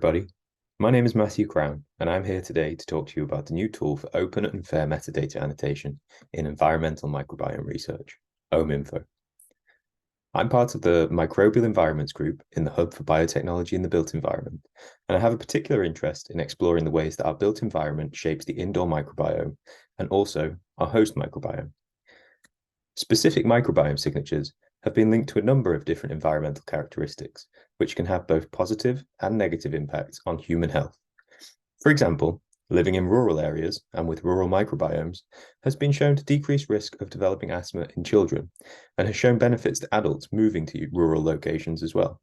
Everybody. My name is Matthew Crown, and I'm here today to talk to you about the new tool for open and fair metadata annotation in environmental microbiome research, OMEinfo. I'm part of the Microbial Environments group in the Hub for Biotechnology in the Built Environment, and I have a particular interest in exploring the ways that our built environment shapes the indoor microbiome and also our host microbiome. Specific microbiome signatures have been linked to a number of different environmental characteristics, which can have both positive and negative impacts on human health. For example, living in rural areas and with rural microbiomes has been shown to decrease risk of developing asthma in children and has shown benefits to adults moving to rural locations as well.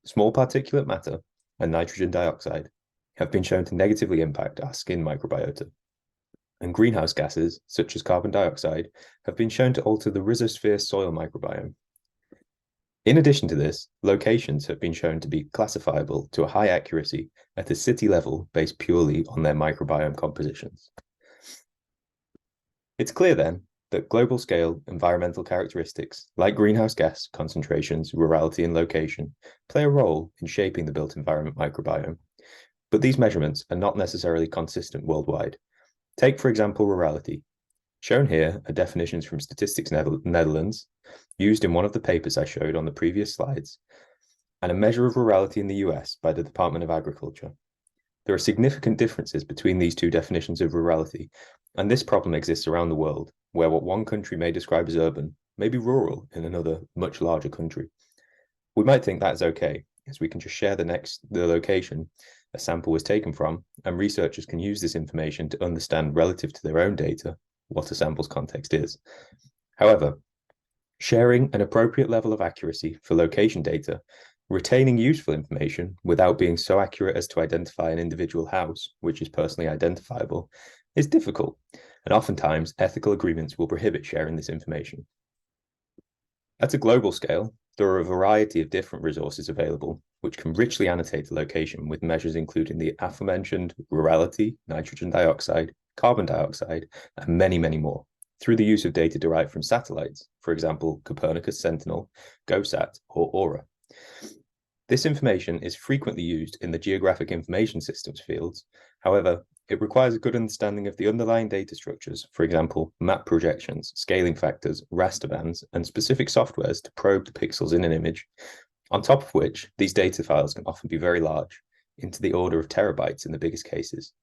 Small particulate matter and nitrogen dioxide have been shown to negatively impact our skin microbiota. And greenhouse gases, such as carbon dioxide, have been shown to alter the rhizosphere soil microbiome. In addition to this, locations have been shown to be classifiable to a high accuracy at a city level based purely on their microbiome compositions. It's clear then that global scale environmental characteristics like greenhouse gas concentrations, rurality, and location play a role in shaping the built environment microbiome, but these measurements are not necessarily consistent worldwide. Take, for example, rurality. Shown here are definitions from Statistics Netherlands, used in one of the papers I showed on the previous slides, and a measure of rurality in the US by the Department of Agriculture. There are significant differences between these two definitions of rurality, and this problem exists around the world, where what one country may describe as urban may be rural in another, much larger country. We might think that's okay, as we can just share the location a sample was taken from, and researchers can use this information to understand relative to their own data what a sample's context is. However, sharing an appropriate level of accuracy for location data, retaining useful information without being so accurate as to identify an individual house, which is personally identifiable, is difficult, and oftentimes ethical agreements will prohibit sharing this information. At a global scale, there are a variety of different resources available, which can richly annotate the location with measures including the aforementioned rurality, nitrogen dioxide, carbon dioxide, and many, many more, through the use of data derived from satellites, for example, Copernicus Sentinel, GOSAT, or AURA. This information is frequently used in the geographic information systems fields. However, it requires a good understanding of the underlying data structures, for example, map projections, scaling factors, raster bands, and specific softwares to probe the pixels in an image, on top of which these data files can often be very large, into the order of terabytes in the biggest cases.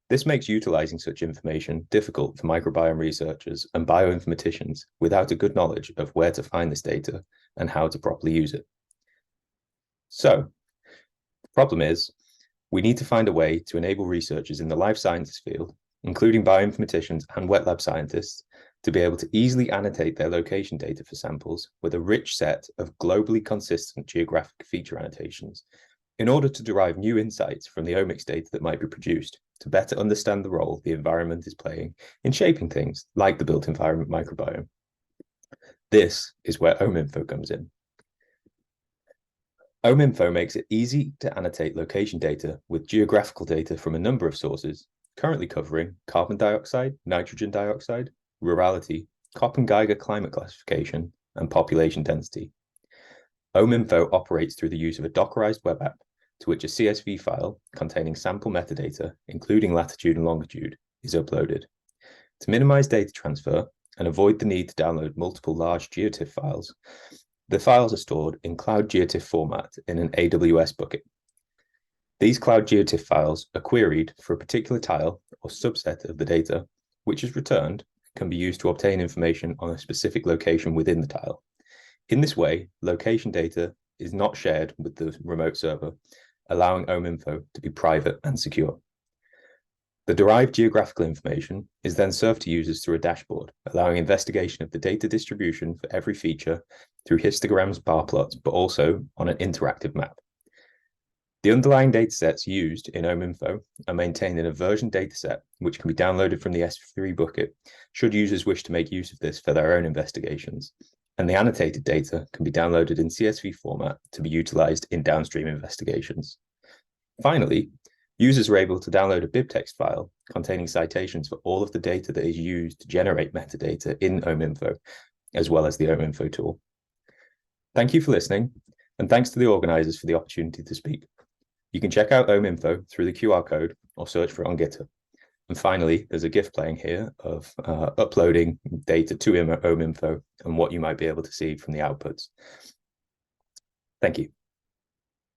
This makes utilizing such information difficult for microbiome researchers and bioinformaticians without a good knowledge of where to find this data and how to properly use it. So, the problem is, we need to find a way to enable researchers in the life sciences field, including bioinformaticians and wet lab scientists, to be able to easily annotate their location data for samples with a rich set of globally consistent geographic feature annotations in order to derive new insights from the omics data that might be produced to better understand the role the environment is playing in shaping things like the built environment microbiome. This is where OMEinfo comes in. OMEinfo makes it easy to annotate location data with geographical data from a number of sources, currently covering carbon dioxide, nitrogen dioxide, rurality, Köppen Geiger climate classification, and population density. OMEinfo operates through the use of a Dockerized web app to which a CSV file containing sample metadata, including latitude and longitude, is uploaded. To minimize data transfer and avoid the need to download multiple large GeoTIFF files, the files are stored in Cloud GeoTIFF format in an AWS bucket. These Cloud GeoTIFF files are queried for a particular tile or subset of the data, which is returned and can be used to obtain information on a specific location within the tile. In this way, location data is not shared with the remote server, allowing OMEinfo to be private and secure. The derived geographical information is then served to users through a dashboard, allowing investigation of the data distribution for every feature through histograms, bar plots, but also on an interactive map. The underlying datasets used in OMEinfo are maintained in a version dataset, which can be downloaded from the S3 bucket, should users wish to make use of this for their own investigations. And the annotated data can be downloaded in CSV format to be utilized in downstream investigations. Finally, users are able to download a BibTeX file containing citations for all of the data that is used to generate metadata in OMEinfo, as well as the OMEinfo tool. Thank you for listening, and thanks to the organizers for the opportunity to speak. You can check out OMEinfo through the QR code or search for it on GitHub. And finally, there's a GIF playing here of uploading data to OMEinfo and what you might be able to see from the outputs. Thank you.